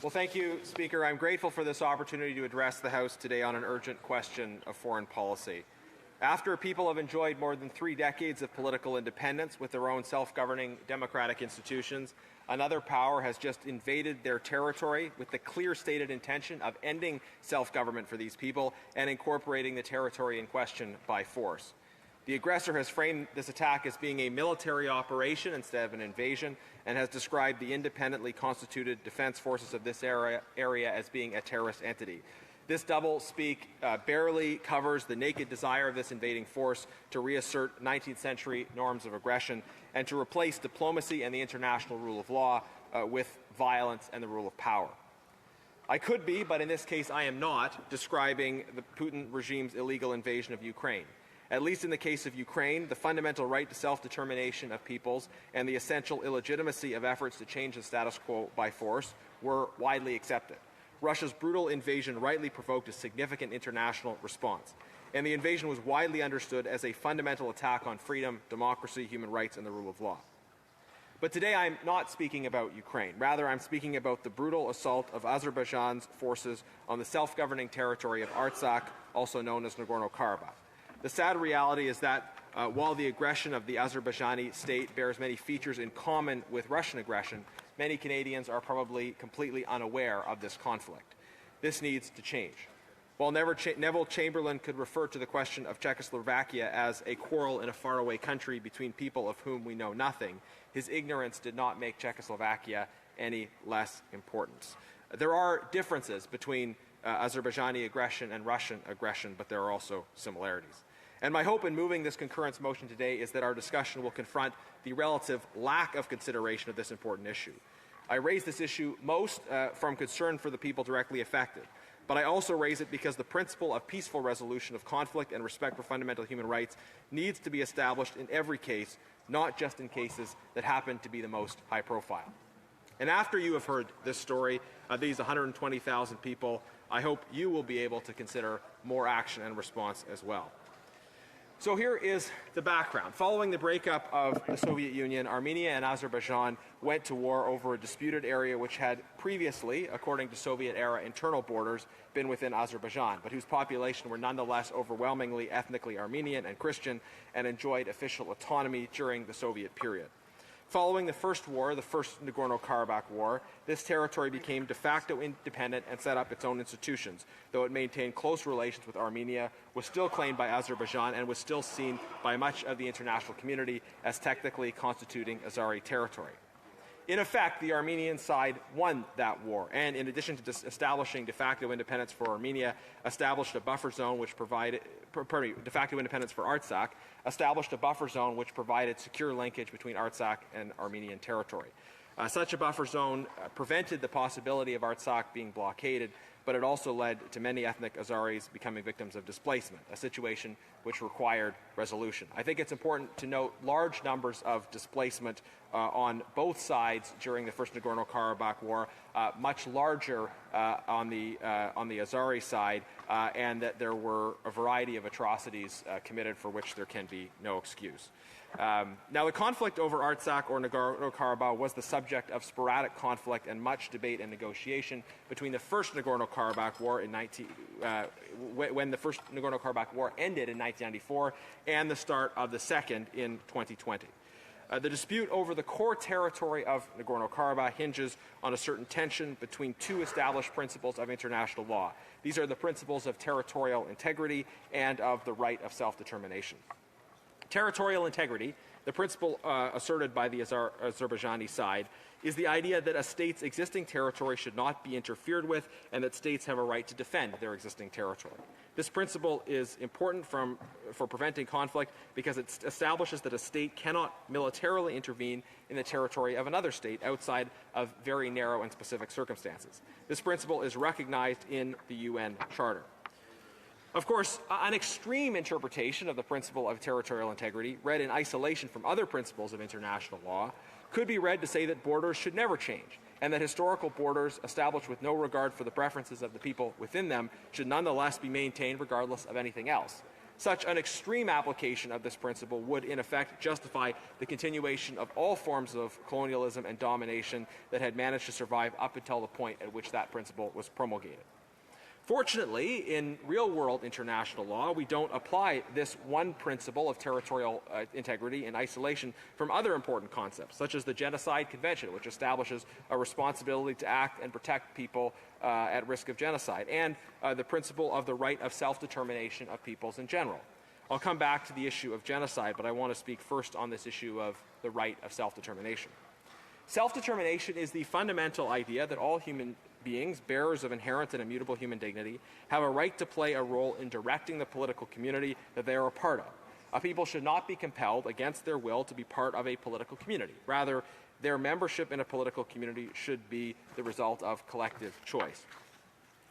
Well, thank you, Speaker. I'm grateful for this opportunity to address the House today on an urgent question of foreign policy. After people have enjoyed more than 3 decades of political independence with their own self-governing democratic institutions, another power has just invaded their territory with the clear stated intention of ending self-government for these people and incorporating the territory in question by force. The aggressor has framed this attack as being a military operation instead of an invasion and has described the independently constituted defense forces of this area as being a terrorist entity. This double-speak barely covers the naked desire of this invading force to reassert 19th century norms of aggression and to replace diplomacy and the international rule of law with violence and the rule of power. I could be, but in this case I am not, describing the Putin regime's illegal invasion of Ukraine. At least in the case of Ukraine, the fundamental right to self-determination of peoples and the essential illegitimacy of efforts to change the status quo by force were widely accepted. Russia's brutal invasion rightly provoked a significant international response, and the invasion was widely understood as a fundamental attack on freedom, democracy, human rights, and the rule of law. But today I'm not speaking about Ukraine. Rather, I'm speaking about the brutal assault of Azerbaijan's forces on the self-governing territory of Artsakh, also known as Nagorno-Karabakh. The sad reality is that while the aggression of the Azerbaijani state bears many features in common with Russian aggression, many Canadians are probably completely unaware of this conflict. This needs to change. While Neville Chamberlain could refer to the question of Czechoslovakia as a quarrel in a faraway country between people of whom we know nothing, his ignorance did not make Czechoslovakia any less important. There are differences between Azerbaijani aggression and Russian aggression, but there are also similarities. And my hope in moving this concurrence motion today is that our discussion will confront the relative lack of consideration of this important issue. I raise this issue most from concern for the people directly affected, but I also raise it because the principle of peaceful resolution of conflict and respect for fundamental human rights needs to be established in every case, not just in cases that happen to be the most high profile. And after you have heard this story of these 120,000 people, I hope you will be able to consider more action and response as well. So here is the background. Following the breakup of the Soviet Union, Armenia and Azerbaijan went to war over a disputed area which had previously, according to Soviet-era internal borders, been within Azerbaijan, but whose population were nonetheless overwhelmingly ethnically Armenian and Christian and enjoyed official autonomy during the Soviet period. Following the first war, the First Nagorno-Karabakh War, this territory became de facto independent and set up its own institutions, though it maintained close relations with Armenia, was still claimed by Azerbaijan, and was still seen by much of the international community as technically constituting Azeri territory. In effect, the Armenian side won that war, and in addition to establishing de facto independence for Armenia, established a buffer zone which provided, de facto independence for Artsakh, established a buffer zone which provided secure linkage between Artsakh and Armenian territory. Such a buffer zone prevented the possibility of Artsakh being blockaded, but it also led to many ethnic Azeris becoming victims of displacement, a situation which required resolution. I think it's important to note large numbers of displacement on both sides during the First Nagorno-Karabakh War, much larger on the Azeri side, and that there were a variety of atrocities committed for which there can be no excuse. Now, the conflict over Artsakh or Nagorno-Karabakh was the subject of sporadic conflict and much debate and negotiation between the First Nagorno-Karabakh War in when the First Nagorno-Karabakh War ended in 1994 and the start of the Second in 2020. The dispute over the core territory of Nagorno-Karabakh hinges on a certain tension between two established principles of international law. These are the principles of territorial integrity and of the right of self-determination. Territorial integrity, the principle asserted by the Azerbaijani side, is the idea that a state's existing territory should not be interfered with and that states have a right to defend their existing territory. This principle is important for preventing conflict because it establishes that a state cannot militarily intervene in the territory of another state outside of very narrow and specific circumstances. This principle is recognized in the UN Charter. Of course, an extreme interpretation of the principle of territorial integrity, read in isolation from other principles of international law, could be read to say that borders should never change, and that historical borders established with no regard for the preferences of the people within them should nonetheless be maintained regardless of anything else. Such an extreme application of this principle would, in effect, justify the continuation of all forms of colonialism and domination that had managed to survive up until the point at which that principle was promulgated. Fortunately, in real-world international law, we don't apply this one principle of territorial integrity in isolation from other important concepts, such as the Genocide Convention, which establishes a responsibility to act and protect people at risk of genocide, and the principle of the right of self-determination of peoples in general. I'll come back to the issue of genocide, but I want to speak first on this issue of the right of self-determination. Self-determination is the fundamental idea that all human beings, bearers of inherent and immutable human dignity, have a right to play a role in directing the political community that they are a part of. A people should not be compelled against their will to be part of a political community. Rather, their membership in a political community should be the result of collective choice.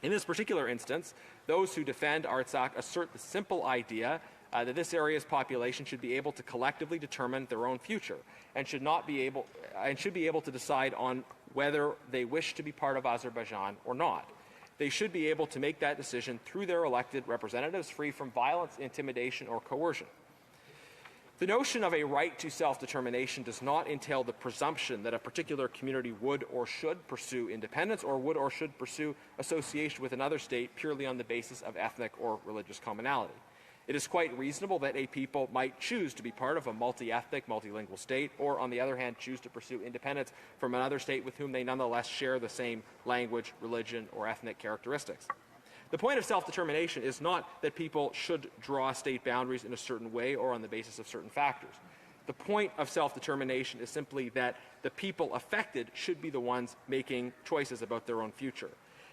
In this particular instance, those who defend Artsakh assert the simple idea that this area's population should be able to collectively determine their own future and should be able to decide on whether they wish to be part of Azerbaijan or not. They should be able to make that decision through their elected representatives, free from violence, intimidation, or coercion. The notion of a right to self-determination does not entail the presumption that a particular community would or should pursue independence or would or should pursue association with another state purely on the basis of ethnic or religious commonality. It is quite reasonable that a people might choose to be part of a multi-ethnic, multilingual state, or on the other hand, choose to pursue independence from another state with whom they nonetheless share the same language, religion, or ethnic characteristics. The point of self-determination is not that people should draw state boundaries in a certain way or on the basis of certain factors. The point of self-determination is simply that the people affected should be the ones making choices about their own future.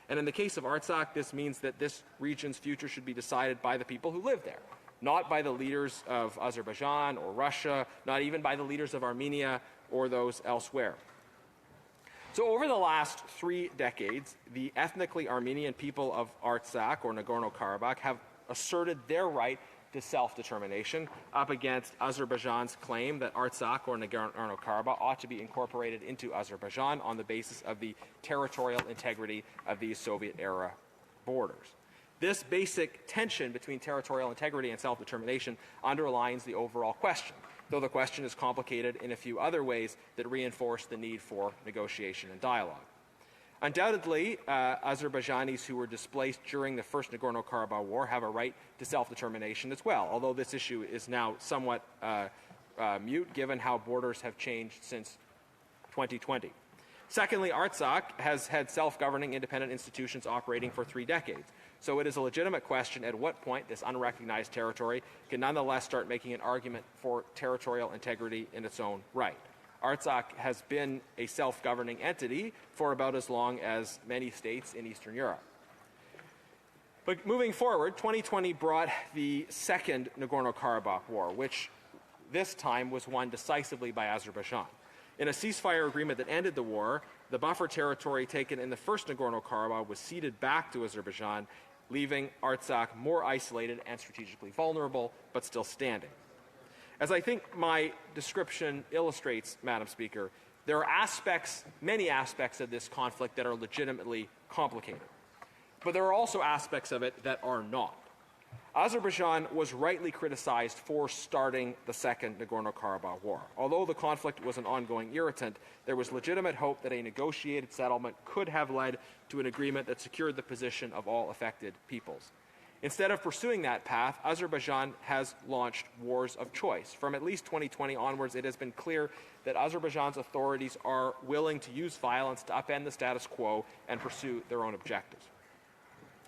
And in the case of Artsakh, this means that this region's future should be decided by the people who live there, not by the leaders of Azerbaijan or Russia, not even by the leaders of Armenia or those elsewhere. So over the last 3 decades, the ethnically Armenian people of Artsakh or Nagorno-Karabakh have asserted their right to self-determination up against Azerbaijan's claim that Artsakh or Nagorno-Karabakh ought to be incorporated into Azerbaijan on the basis of the territorial integrity of these Soviet-era borders. This basic tension between territorial integrity and self-determination underlines the overall question, though the question is complicated in a few other ways that reinforce the need for negotiation and dialogue. Undoubtedly, Azerbaijanis who were displaced during the first Nagorno-Karabakh war have a right to self-determination as well, although this issue is now somewhat mute given how borders have changed since 2020. Secondly, Artsakh has had self-governing independent institutions operating for 3 decades, so it is a legitimate question at what point this unrecognized territory can nonetheless start making an argument for territorial integrity in its own right. Artsakh has been a self-governing entity for about as long as many states in Eastern Europe. But moving forward, 2020 brought the second Nagorno-Karabakh war, which this time was won decisively by Azerbaijan. In a ceasefire agreement that ended the war, the buffer territory taken in the first Nagorno-Karabakh was ceded back to Azerbaijan, leaving Artsakh more isolated and strategically vulnerable, but still standing. As I think my description illustrates, Madam Speaker, there are many aspects of this conflict that are legitimately complicated. But there are also aspects of it that are not. Azerbaijan was rightly criticized for starting the second Nagorno-Karabakh war. Although the conflict was an ongoing irritant, there was legitimate hope that a negotiated settlement could have led to an agreement that secured the position of all affected peoples. Instead of pursuing that path, Azerbaijan has launched wars of choice. From at least 2020 onwards, it has been clear that Azerbaijan's authorities are willing to use violence to upend the status quo and pursue their own objectives.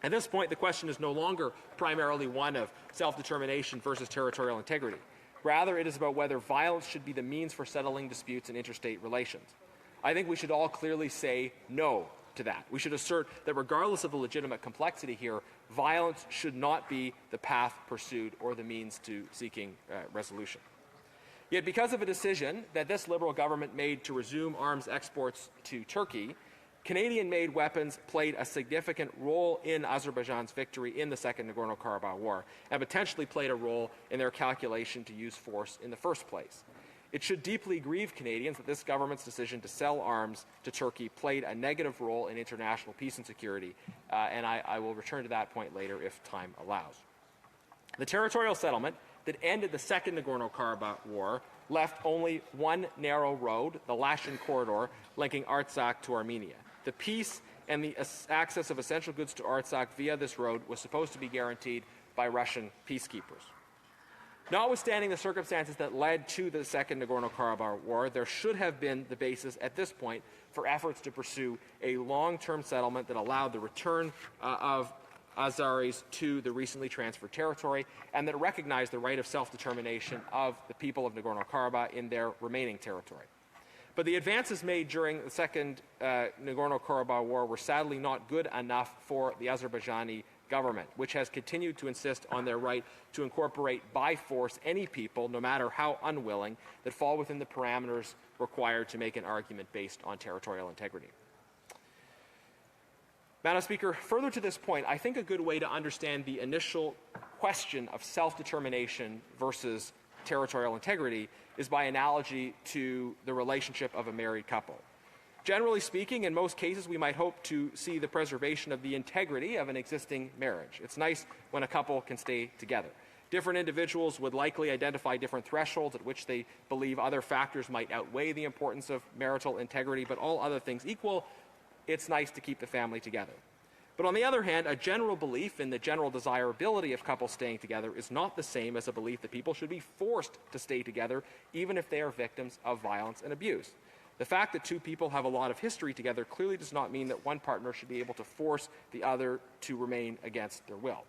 At this point, the question is no longer primarily one of self-determination versus territorial integrity. Rather, it is about whether violence should be the means for settling disputes in interstate relations. I think we should all clearly say no to that. We should assert that regardless of the legitimate complexity here, violence should not be the path pursued or the means to seeking resolution. Yet because of a decision that this Liberal government made to resume arms exports to Turkey, Canadian-made weapons played a significant role in Azerbaijan's victory in the Second Nagorno-Karabakh War and potentially played a role in their calculation to use force in the first place. It should deeply grieve Canadians that this government's decision to sell arms to Turkey played a negative role in international peace and security, and I will return to that point later if time allows. The territorial settlement that ended the Second Nagorno-Karabakh War left only one narrow road, the Lachin corridor, linking Artsakh to Armenia. The peace and the access of essential goods to Artsakh via this road was supposed to be guaranteed by Russian peacekeepers. Notwithstanding the circumstances that led to the Second Nagorno-Karabakh War, there should have been the basis at this point for efforts to pursue a long-term settlement that allowed the return of Azeris to the recently transferred territory and that recognized the right of self-determination of the people of Nagorno-Karabakh in their remaining territory. But the advances made during the Second Nagorno-Karabakh War were sadly not good enough for the Azerbaijani government, which has continued to insist on their right to incorporate by force any people, no matter how unwilling, that fall within the parameters required to make an argument based on territorial integrity. Madam Speaker, further to this point, I think a good way to understand the initial question of self-determination versus territorial integrity is by analogy to the relationship of a married couple. Generally speaking, in most cases, we might hope to see the preservation of the integrity of an existing marriage. It's nice when a couple can stay together. Different individuals would likely identify different thresholds at which they believe other factors might outweigh the importance of marital integrity, but all other things equal, it's nice to keep the family together. But on the other hand, a general belief in the general desirability of couples staying together is not the same as a belief that people should be forced to stay together, even if they are victims of violence and abuse. The fact that two people have a lot of history together clearly does not mean that one partner should be able to force the other to remain against their will.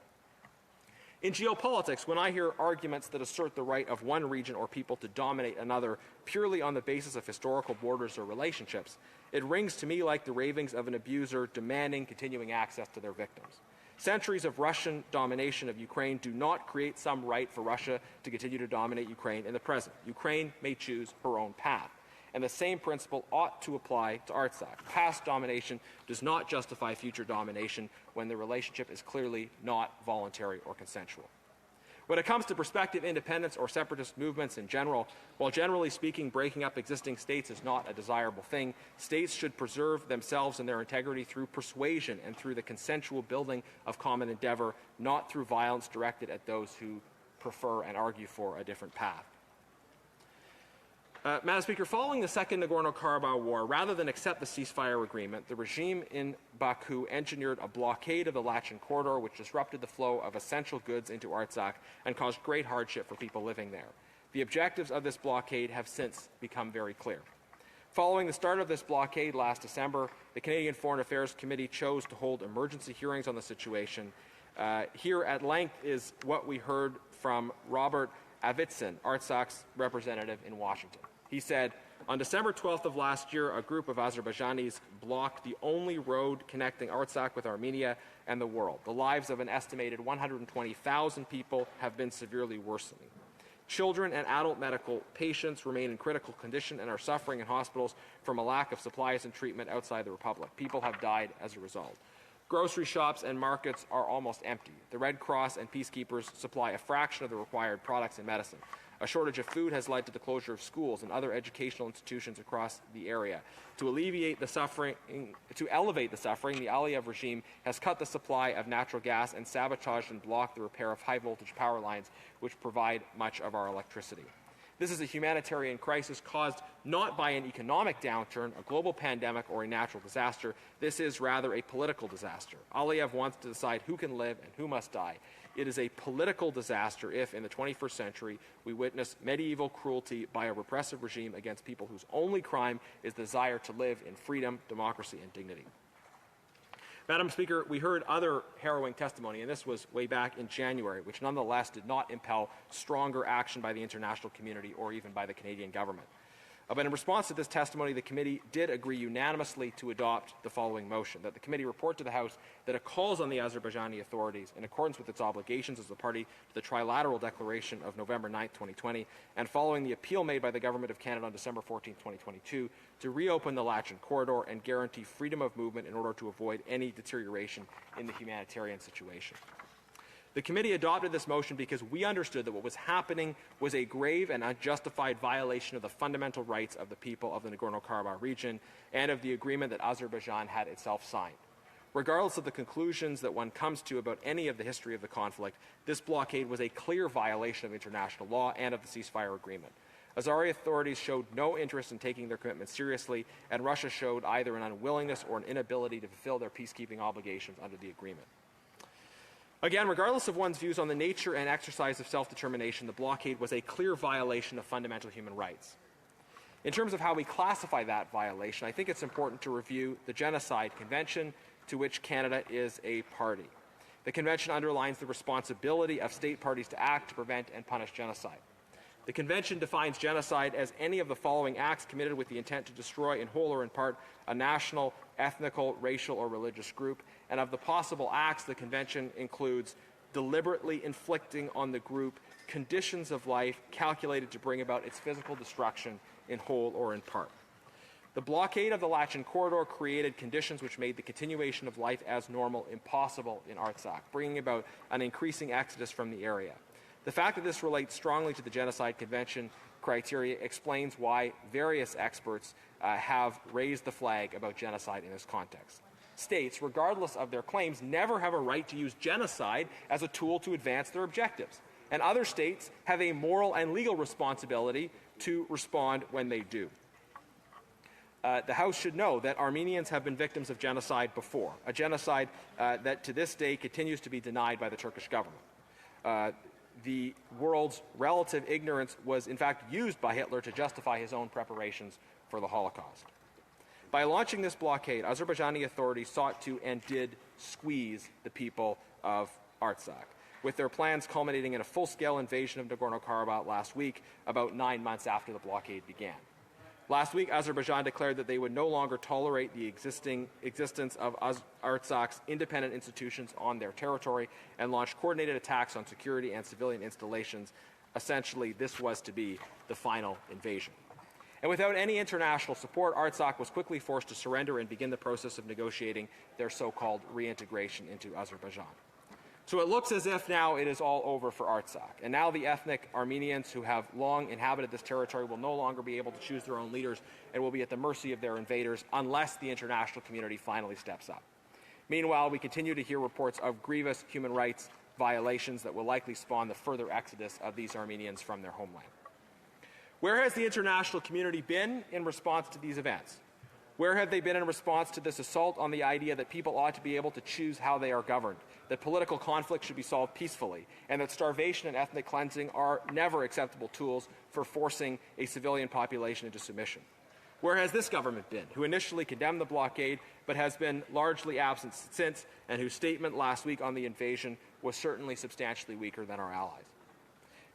In geopolitics, when I hear arguments that assert the right of one region or people to dominate another purely on the basis of historical borders or relationships, it rings to me like the ravings of an abuser demanding continuing access to their victims. Centuries of Russian domination of Ukraine do not create some right for Russia to continue to dominate Ukraine in the present. Ukraine may choose her own path. And the same principle ought to apply to Artsakh. Past domination does not justify future domination when the relationship is clearly not voluntary or consensual. When it comes to prospective independence or separatist movements in general, while generally speaking breaking up existing states is not a desirable thing, states should preserve themselves and their integrity through persuasion and through the consensual building of common endeavor, not through violence directed at those who prefer and argue for a different path. Madam Speaker, following the Second Nagorno-Karabakh War, rather than accept the ceasefire agreement, the regime in Baku engineered a blockade of the Lachin corridor, which disrupted the flow of essential goods into Artsakh and caused great hardship for people living there. The objectives of this blockade have since become very clear. Following the start of this blockade last December, the Canadian Foreign Affairs Committee chose to hold emergency hearings on the situation. Here at length is what we heard from Robert Avitsin, Artsakh's representative in Washington. He said, on December 12th of last year, a group of Azerbaijanis blocked the only road connecting Artsakh with Armenia and the world. The lives of an estimated 120,000 people have been severely worsening. Children and adult medical patients remain in critical condition and are suffering in hospitals from a lack of supplies and treatment outside the Republic. People have died as a result. Grocery shops and markets are almost empty. The Red Cross and peacekeepers supply a fraction of the required products and medicine. A shortage of food has led to the closure of schools and other educational institutions across the area. To elevate the suffering, the Aliyev regime has cut the supply of natural gas and sabotaged and blocked the repair of high-voltage power lines, which provide much of our electricity. This is a humanitarian crisis caused not by an economic downturn, a global pandemic, or a natural disaster. This is rather a political disaster. Aliyev wants to decide who can live and who must die. It is a political disaster if, in the 21st century, we witness medieval cruelty by a repressive regime against people whose only crime is the desire to live in freedom, democracy, and dignity. Madam Speaker, we heard other harrowing testimony, and this was way back in January, which nonetheless did not impel stronger action by the international community or even by the Canadian government. But in response to this testimony, the committee did agree unanimously to adopt the following motion, that the committee report to the House that it calls on the Azerbaijani authorities, in accordance with its obligations as a party to the Trilateral Declaration of November 9, 2020, and following the appeal made by the Government of Canada on December 14, 2022, to reopen the Lachin corridor and guarantee freedom of movement in order to avoid any deterioration in the humanitarian situation. The committee adopted this motion because we understood that what was happening was a grave and unjustified violation of the fundamental rights of the people of the Nagorno-Karabakh region and of the agreement that Azerbaijan had itself signed. Regardless of the conclusions that one comes to about any of the history of the conflict, this blockade was a clear violation of international law and of the ceasefire agreement. Azeri authorities showed no interest in taking their commitment seriously, and Russia showed either an unwillingness or an inability to fulfill their peacekeeping obligations under the agreement. Again, regardless of one's views on the nature and exercise of self-determination, the blockade was a clear violation of fundamental human rights. In terms of how we classify that violation, I think it's important to review the Genocide Convention, to which Canada is a party. The Convention underlines the responsibility of state parties to act to prevent and punish genocide. The Convention defines genocide as any of the following acts committed with the intent to destroy in whole or in part a national, ethnical, racial, or religious group, and of the possible acts, the Convention includes deliberately inflicting on the group conditions of life calculated to bring about its physical destruction in whole or in part. The blockade of the Lachen Corridor created conditions which made the continuation of life as normal impossible in Artsakh, bringing about an increasing exodus from the area. The fact that this relates strongly to the Genocide Convention criteria explains why various experts have raised the flag about genocide in this context. States, regardless of their claims, never have a right to use genocide as a tool to advance their objectives, and other states have a moral and legal responsibility to respond when they do. The House should know that Armenians have been victims of genocide before, a genocide that to this day continues to be denied by the Turkish government. The world's relative ignorance was in fact used by Hitler to justify his own preparations for the Holocaust. By launching this blockade, Azerbaijani authorities sought to and did squeeze the people of Artsakh, with their plans culminating in a full-scale invasion of Nagorno-Karabakh last week, about 9 months after the blockade began. Last week, Azerbaijan declared that they would no longer tolerate the existence of Artsakh's independent institutions on their territory and launched coordinated attacks on security and civilian installations. Essentially, this was to be the final invasion. And without any international support, Artsakh was quickly forced to surrender and begin the process of negotiating their so-called reintegration into Azerbaijan. So it looks as if now it is all over for Artsakh, and now the ethnic Armenians who have long inhabited this territory will no longer be able to choose their own leaders and will be at the mercy of their invaders unless the international community finally steps up. Meanwhile, we continue to hear reports of grievous human rights violations that will likely spawn the further exodus of these Armenians from their homeland. Where has the international community been in response to these events? Where have they been in response to this assault on the idea that people ought to be able to choose how they are governed, that political conflict should be solved peacefully, and that starvation and ethnic cleansing are never acceptable tools for forcing a civilian population into submission? Where has this government been, who initially condemned the blockade but has been largely absent since, and whose statement last week on the invasion was certainly substantially weaker than our allies?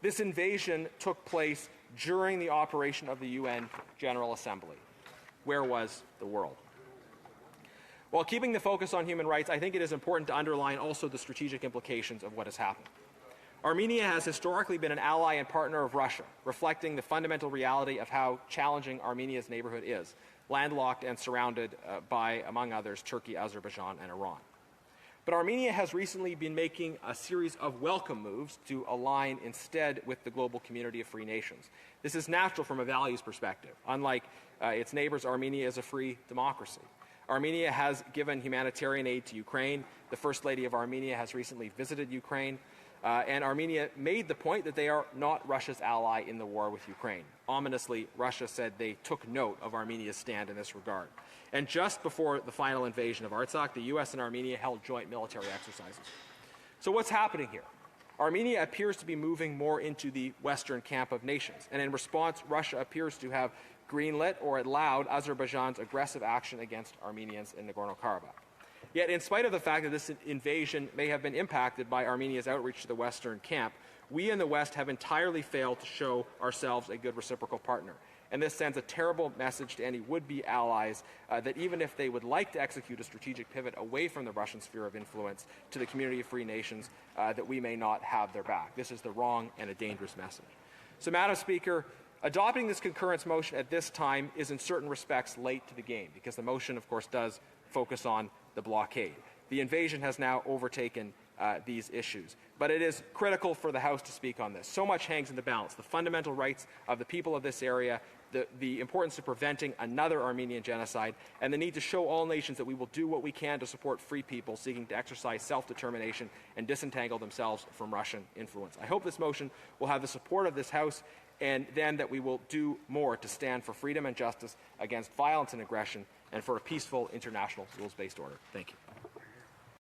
This invasion took place during the operation of the UN General Assembly. Where was the world? While keeping the focus on human rights, I think it is important to underline also the strategic implications of what has happened. Armenia has historically been an ally and partner of Russia, reflecting the fundamental reality of how challenging Armenia's neighborhood is, landlocked and surrounded by, among others, Turkey, Azerbaijan, and Iran. But Armenia has recently been making a series of welcome moves to align instead with the global community of free nations. This is natural from a values perspective. Unlike its neighbors, Armenia is a free democracy. Armenia has given humanitarian aid to Ukraine. The First Lady of Armenia has recently visited Ukraine. And Armenia made the point that they are not Russia's ally in the war with Ukraine. Ominously, Russia said they took note of Armenia's stand in this regard. And just before the final invasion of Artsakh, the U.S. and Armenia held joint military exercises. So what's happening here? Armenia appears to be moving more into the Western camp of nations. And in response, Russia appears to have greenlit or allowed Azerbaijan's aggressive action against Armenians in Nagorno-Karabakh. Yet, in spite of the fact that this invasion may have been impacted by Armenia's outreach to the Western camp, we in the West have entirely failed to show ourselves a good reciprocal partner. And this sends a terrible message to any would-be allies that even if they would like to execute a strategic pivot away from the Russian sphere of influence to the community of free nations, that we may not have their back. This is the wrong and a dangerous message. So, Madam Speaker, adopting this concurrence motion at this time is in certain respects late to the game, because the motion, of course, does focus on the blockade. The invasion has now overtaken these issues. But it is critical for the House to speak on this. So much hangs in the balance. The fundamental rights of the people of this area the importance of preventing another Armenian genocide, and the need to show all nations that we will do what we can to support free people seeking to exercise self-determination and disentangle themselves from Russian influence. I hope this motion will have the support of this House, and then that we will do more to stand for freedom and justice against violence and aggression and for a peaceful international rules-based order. Thank you.